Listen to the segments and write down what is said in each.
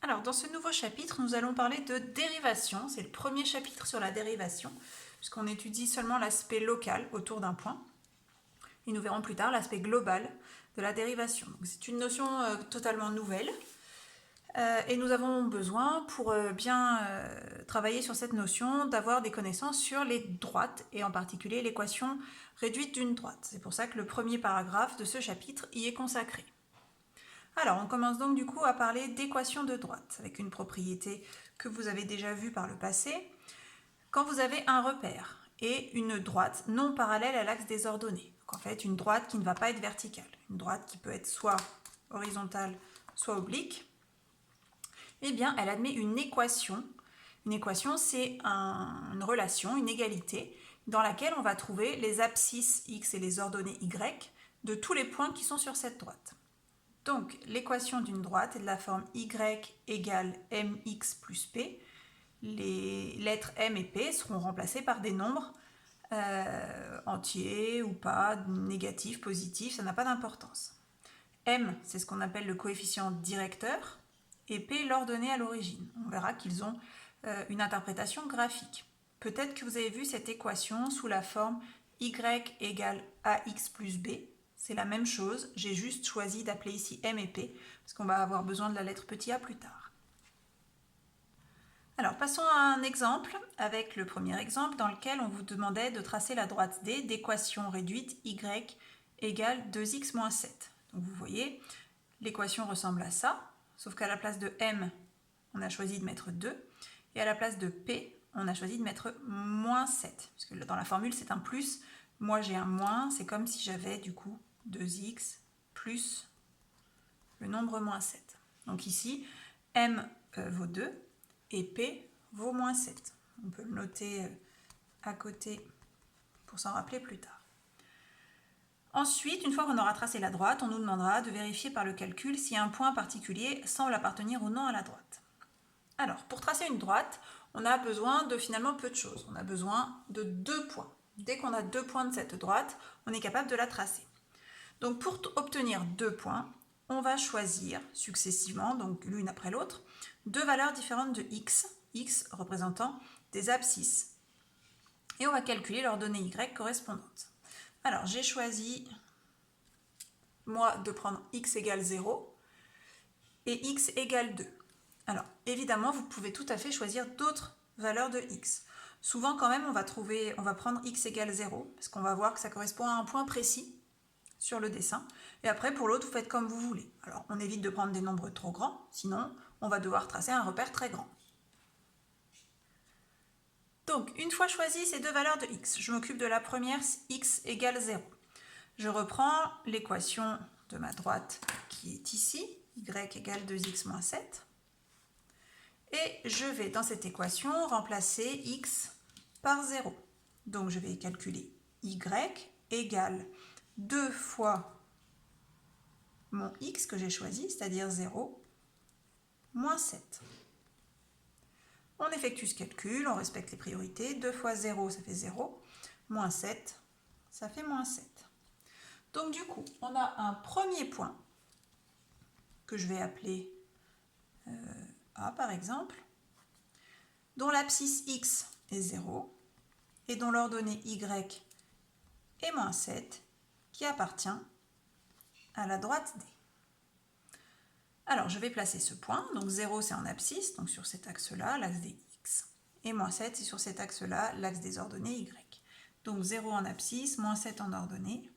Alors, dans ce nouveau chapitre, nous allons parler de dérivation. C'est le premier chapitre sur la dérivation, puisqu'on étudie seulement l'aspect local autour d'un point. Et nous verrons plus tard l'aspect global de la dérivation. C'est une notion totalement nouvelle. Et nous avons besoin, pour bien travailler sur cette notion, d'avoir des connaissances sur les droites, et en particulier l'équation réduite d'une droite. C'est pour ça que le premier paragraphe de ce chapitre y est consacré. Alors, on commence donc du coup à parler d'équation de droite, avec une propriété que vous avez déjà vue par le passé. Quand vous avez un repère et une droite non parallèle à l'axe des ordonnées, donc en fait une droite qui ne va pas être verticale, une droite qui peut être soit horizontale, soit oblique, eh bien elle admet une équation. Une équation, c'est une relation, une égalité, dans laquelle on va trouver les abscisses x et les ordonnées y de tous les points qui sont sur cette droite. Donc, l'équation d'une droite est de la forme y égale mx plus p. Les lettres m et p seront remplacées par des nombres entiers ou pas, négatifs, positifs, ça n'a pas d'importance. M, c'est ce qu'on appelle le coefficient directeur, et p l'ordonnée à l'origine. On verra qu'ils ont une interprétation graphique. Peut-être que vous avez vu cette équation sous la forme y égale ax plus b. C'est la même chose, j'ai juste choisi d'appeler ici m et p, parce qu'on va avoir besoin de la lettre petit a plus tard. Alors passons à un exemple, avec le premier exemple dans lequel on vous demandait de tracer la droite D d'équation réduite y égale 2x moins 7. Donc vous voyez, l'équation ressemble à ça, sauf qu'à la place de m, on a choisi de mettre 2, et à la place de p, on a choisi de mettre moins 7, parce que dans la formule c'est un plus, moi j'ai un moins, c'est comme si j'avais du coup 2x plus le nombre moins 7. Donc ici, m vaut 2 et p vaut moins 7. On peut le noter à côté pour s'en rappeler plus tard. Ensuite, une fois qu'on aura tracé la droite, on nous demandera de vérifier par le calcul si un point particulier semble appartenir ou non à la droite. Alors, pour tracer une droite, on a besoin de finalement peu de choses. On a besoin de 2 points. Dès qu'on a 2 points de cette droite, on est capable de la tracer. Donc pour obtenir 2 points, on va choisir successivement, donc l'une après l'autre, 2 valeurs différentes de x, x représentant des abscisses. Et on va calculer l'ordonnée y correspondante. Alors j'ai choisi, moi, de prendre x égale 0 et x égale 2. Alors évidemment, vous pouvez tout à fait choisir d'autres valeurs de x. Souvent quand même, on va prendre x égale 0, parce qu'on va voir que ça correspond à un point précis sur le dessin. Et après, pour l'autre, vous faites comme vous voulez. Alors, on évite de prendre des nombres trop grands, sinon, on va devoir tracer un repère très grand. Donc, une fois choisi ces deux valeurs de x, je m'occupe de la première, x égale 0. Je reprends l'équation de ma droite qui est ici, y égale 2x moins 7. Et je vais, dans cette équation, remplacer x par 0. Donc, je vais calculer y égale 2 fois mon x que j'ai choisi, c'est-à-dire 0, moins 7. On effectue ce calcul, on respecte les priorités. 2 fois 0, ça fait 0. Moins 7, ça fait moins 7. Donc du coup, on a un premier point que je vais appeler A par exemple, dont l'abscisse x est 0 et dont l'ordonnée y est moins 7, qui appartient à la droite D. Alors, je vais placer ce point. Donc, 0, c'est en abscisse, donc sur cet axe-là, l'axe des x. Et moins 7, c'est sur cet axe-là, l'axe des ordonnées y. Donc, 0 en abscisse, moins 7 en ordonnée.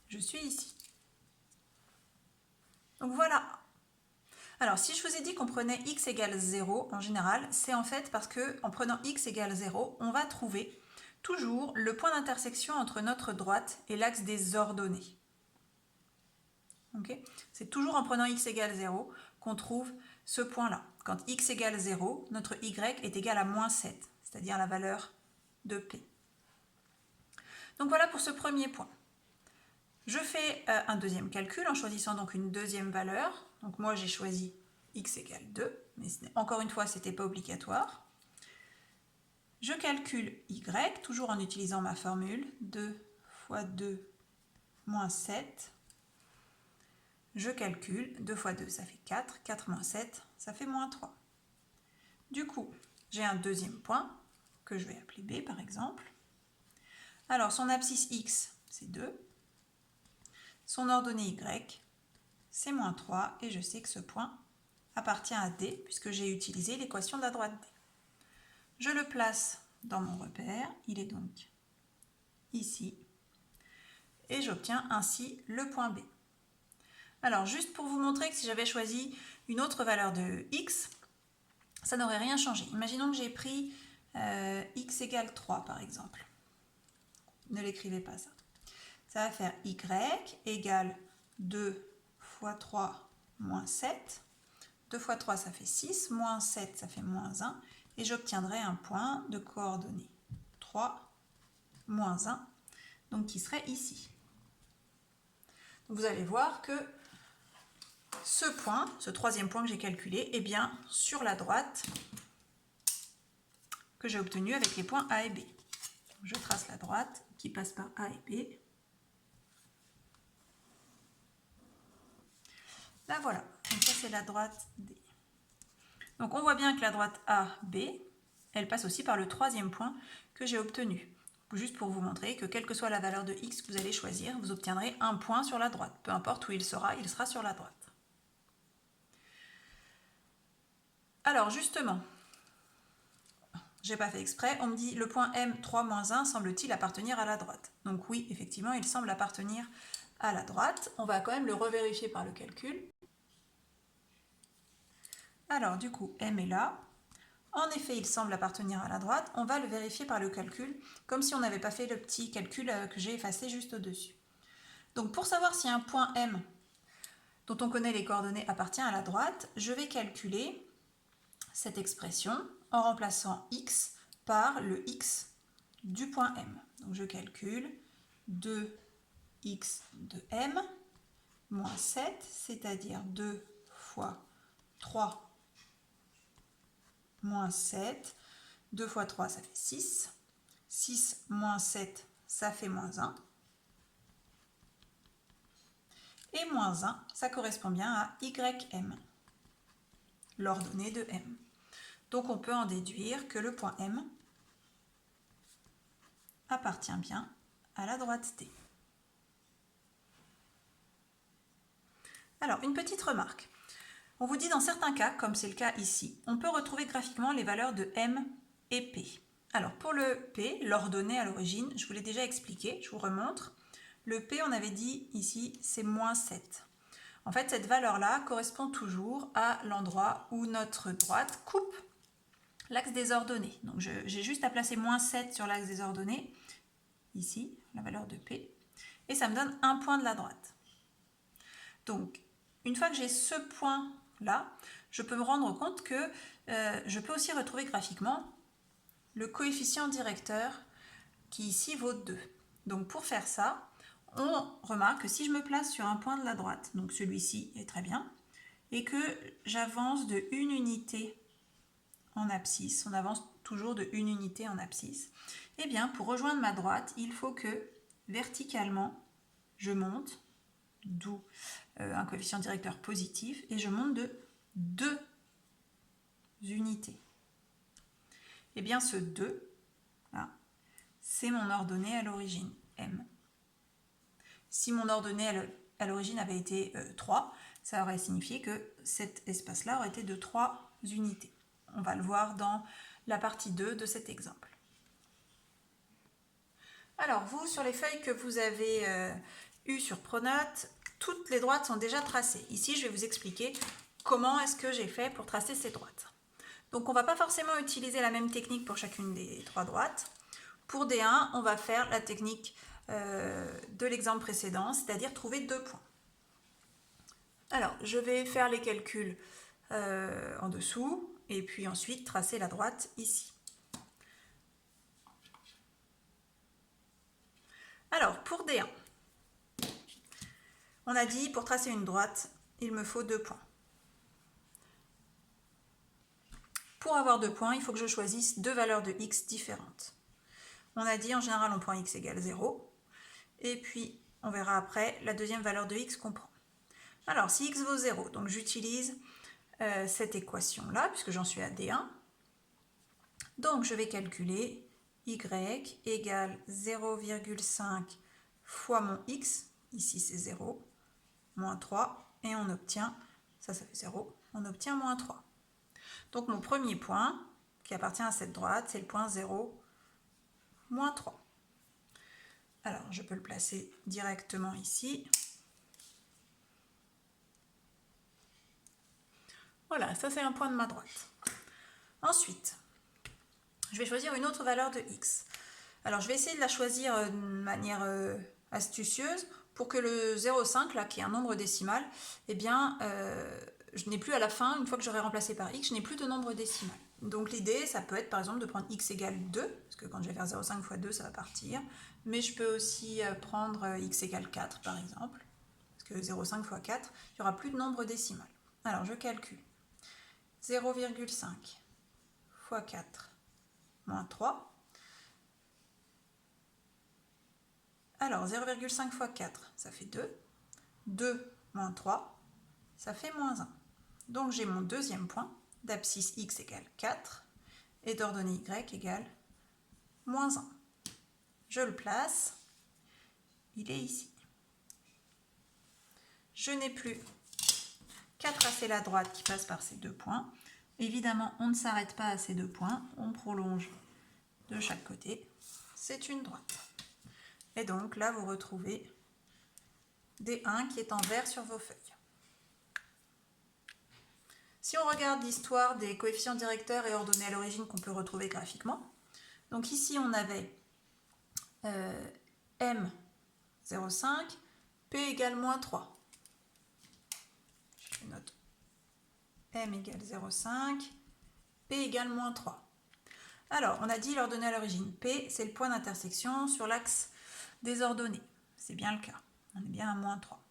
Je suis ici. Donc, voilà. Alors, si je vous ai dit qu'on prenait x égale 0, en général, c'est en fait parce qu'en prenant x égale 0, on va trouver toujours le point d'intersection entre notre droite et l'axe des ordonnées. Okay. C'est toujours en prenant x égale 0 qu'on trouve ce point-là. Quand x égale 0, notre y est égal à moins 7, c'est-à-dire la valeur de p. Donc voilà pour ce premier point. Je fais un deuxième calcul en choisissant donc une deuxième valeur. Donc moi j'ai choisi x égale 2, mais encore une fois, ce n'était pas obligatoire. Je calcule y, toujours en utilisant ma formule, 2 fois 2 moins 7. je calcule, 2 fois 2 ça fait 4, 4 moins 7 ça fait moins 3. Du coup, j'ai un deuxième point que je vais appeler B par exemple. Alors son abscisse X c'est 2, son ordonnée Y c'est moins 3 et je sais que ce point appartient à D puisque j'ai utilisé l'équation de la droite D. Je le place dans mon repère, il est donc ici et j'obtiens ainsi le point B. Alors juste pour vous montrer que si j'avais choisi une autre valeur de X, ça n'aurait rien changé. Imaginons que j'ai pris X égale 3 par exemple. Ne l'écrivez pas ça. Ça va faire Y égale 2 fois 3 moins 7. 2 fois 3 ça fait 6, moins 7 ça fait moins 1. Et j'obtiendrai un point de coordonnées 3, moins 1, donc qui serait ici. Donc vous allez voir que ce point, ce troisième point que j'ai calculé, est bien sur la droite que j'ai obtenue avec les points A et B. Je trace la droite qui passe par A et B. Là voilà, donc ça c'est la droite D. Donc on voit bien que la droite AB, elle passe aussi par le troisième point que j'ai obtenu. Juste pour vous montrer que quelle que soit la valeur de X que vous allez choisir, vous obtiendrez un point sur la droite. Peu importe où il sera sur la droite. Alors justement, j'ai pas fait exprès, on me dit le point M 3 moins 1 semble-t-il appartenir à la droite. Donc oui, effectivement, il semble appartenir à la droite. On va quand même le revérifier par le calcul. Alors du coup, M est là. En effet, il semble appartenir à la droite. On va le vérifier par le calcul, comme si on n'avait pas fait le petit calcul que j'ai effacé juste au-dessus. Donc pour savoir si un point M, dont on connaît les coordonnées, appartient à la droite, je vais calculer cette expression en remplaçant x par le x du point M. Donc je calcule 2x de M moins 7, c'est-à-dire 2 fois 3 moins 7. 2 fois 3, ça fait 6. 6 moins 7, ça fait moins 1. Et moins 1, ça correspond bien à YM, l'ordonnée de M. Donc on peut en déduire que le point M appartient bien à la droite D. Alors, une petite remarque. On vous dit dans certains cas, comme c'est le cas ici, on peut retrouver graphiquement les valeurs de M et P. Alors pour le P, l'ordonnée à l'origine, je vous l'ai déjà expliqué, je vous remontre. Le P, on avait dit ici, c'est moins 7. En fait, cette valeur-là correspond toujours à l'endroit où notre droite coupe l'axe des ordonnées. Donc j'ai juste à placer moins 7 sur l'axe des ordonnées, ici, la valeur de P, et ça me donne un point de la droite. Donc, une fois que j'ai ce point-là, je peux me rendre compte que je peux aussi retrouver graphiquement le coefficient directeur qui ici vaut 2. Donc pour faire ça, on remarque que si je me place sur un point de la droite, donc celui-ci est très bien, et que j'avance de 1 unité en abscisse, on avance toujours de 1 unité en abscisse, et bien pour rejoindre ma droite, il faut que verticalement, je monte, d'où un coefficient directeur positif, et je monte de 2 unités. Et bien ce 2, là, c'est mon ordonnée à l'origine, M. Si mon ordonnée à l'origine avait été 3, ça aurait signifié que cet espace-là aurait été de 3 unités. On va le voir dans la partie 2 de cet exemple. Alors vous, sur les feuilles que vous avez eues sur Pronote, toutes les droites sont déjà tracées. Ici, je vais vous expliquer comment est-ce que j'ai fait pour tracer ces droites. Donc on ne va pas forcément utiliser la même technique pour chacune des 3 droites. Pour D1, on va faire la technique de l'exemple précédent, c'est-à-dire trouver 2 points. Alors, je vais faire les calculs en dessous, et puis ensuite tracer la droite ici. Alors, pour D1, on a dit pour tracer une droite, il me faut 2 points. Pour avoir 2 points, il faut que je choisisse 2 valeurs de x différentes. On a dit en général on prend x égale 0, et puis on verra après la deuxième valeur de x qu'on prend. Alors, si x vaut 0, donc j'utilise cette équation-là, puisque j'en suis à D1. Donc, je vais calculer y égale 0,5 fois mon x, ici c'est 0, moins 3, et on obtient, ça fait 0, on obtient moins 3. Donc, mon premier point, qui appartient à cette droite, c'est le point 0, moins 3. Alors, je peux le placer directement ici. Voilà, ça c'est un point de ma droite. Ensuite, je vais choisir une autre valeur de x. Alors, je vais essayer de la choisir de manière astucieuse pour que le 0,5, là, qui est un nombre décimal, eh bien, je n'ai plus à la fin, une fois que j'aurai remplacé par x, je n'ai plus de nombre décimal. Donc, l'idée, ça peut être, par exemple, de prendre x égale 2, parce que quand je vais faire 0,5 fois 2, ça va partir. Mais je peux aussi prendre x égale 4, par exemple, parce que 0,5 fois 4, il n'y aura plus de nombre décimal. Alors, je calcule. 0,5 fois 4 moins 3. Alors, 0,5 fois 4, ça fait 2. 2 moins 3, ça fait moins 1. Donc, j'ai mon deuxième point d'abscisse x égale 4 et d'ordonnée y égale moins 1. Je le place. Il est ici. Je n'ai plus qu'à tracer la droite qui passe par ces deux points. Évidemment, on ne s'arrête pas à ces deux points. On prolonge de chaque côté. C'est une droite. Et donc, là, vous retrouvez D1 qui est en vert sur vos feuilles. Si on regarde l'histoire des coefficients directeurs et ordonnés à l'origine qu'on peut retrouver graphiquement, donc ici on avait M 0,5, P égale moins 3. Je note M égale 0,5, P égale moins 3. Alors, on a dit l'ordonnée à l'origine. P, c'est le point d'intersection sur l'axe des ordonnées. C'est bien le cas. On est bien à moins 3.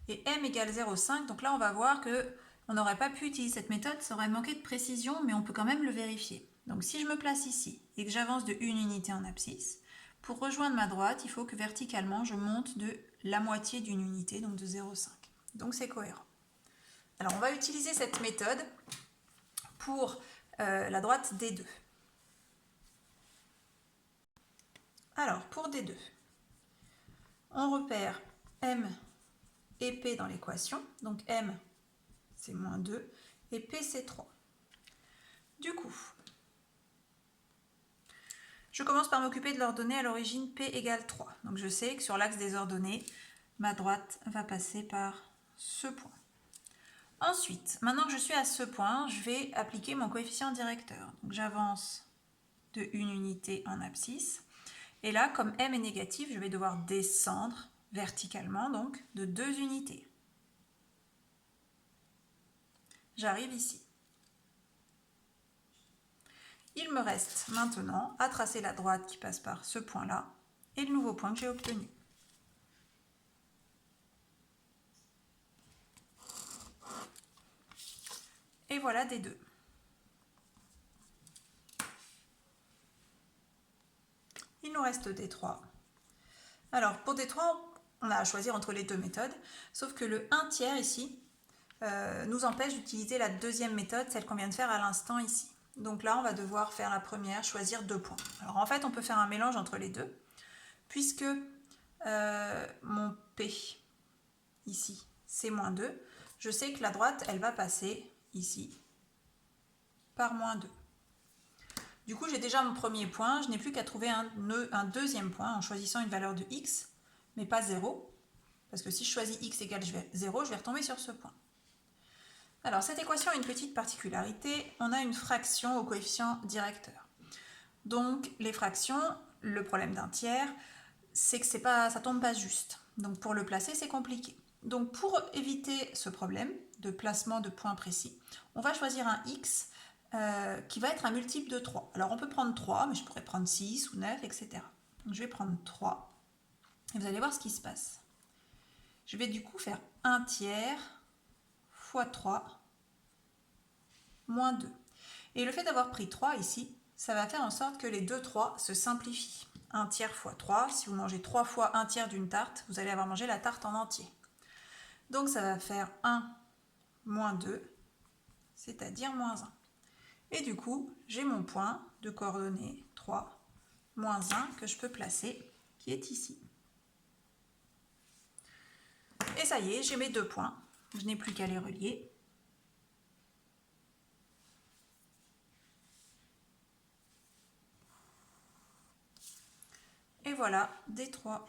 Et M égale 0,5, donc là on va voir que on n'aurait pas pu utiliser cette méthode, ça aurait manqué de précision, mais on peut quand même le vérifier. Donc si je me place ici et que j'avance de 1 unité en abscisse, pour rejoindre ma droite, il faut que verticalement je monte de la moitié d'une unité, donc de 0,5. Donc c'est cohérent. Alors on va utiliser cette méthode pour la droite D2. Alors pour D2, on repère M et P dans l'équation, donc M c'est moins 2, et P c'est 3. Du coup, je commence par m'occuper de l'ordonnée à l'origine P égale 3. Donc je sais que sur l'axe des ordonnées, ma droite va passer par ce point. Ensuite, maintenant que je suis à ce point, je vais appliquer mon coefficient directeur. Donc j'avance de 1 unité en abscisse. Et là, comme M est négatif, je vais devoir descendre verticalement, donc de 2 unités. J'arrive ici. Il me reste maintenant à tracer la droite qui passe par ce point-là et le nouveau point que j'ai obtenu. Et voilà D2. Il nous reste D3. Alors pour D3, on a à choisir entre les deux méthodes, sauf que le 1 tiers ici nous empêche d'utiliser la deuxième méthode, celle qu'on vient de faire à l'instant ici. Donc là, on va devoir faire la première, choisir 2 points. Alors en fait, on peut faire un mélange entre les deux, puisque mon P, ici, c'est moins 2. Je sais que la droite, elle va passer ici, par moins 2. Du coup, j'ai déjà mon premier point. Je n'ai plus qu'à trouver un deuxième point en choisissant une valeur de x, mais pas 0. Parce que si je choisis x égale 0, je vais retomber sur ce point. Alors, cette équation a une petite particularité. On a une fraction au coefficient directeur. Donc, les fractions, le problème d'un tiers, c'est que ça ne tombe pas juste. Donc, pour le placer, c'est compliqué. Donc, pour éviter ce problème de placement de points précis, on va choisir un x qui va être un multiple de 3. Alors, on peut prendre 3, mais je pourrais prendre 6 ou 9, etc. Donc, je vais prendre 3. Et vous allez voir ce qui se passe. Je vais du coup faire 1 tiers fois 3 moins 2. Et le fait d'avoir pris 3 ici, ça va faire en sorte que les deux 3 se simplifient. 1 tiers fois 3, si vous mangez 3 fois 1 tiers d'une tarte, vous allez avoir mangé la tarte en entier. Donc ça va faire 1 moins 2, c'est-à-dire moins 1. Et du coup, j'ai mon point de coordonnées 3, moins 1 que je peux placer, qui est ici. Et ça y est, j'ai mes 2 points. Je n'ai plus qu'à les relier. Et voilà, D3.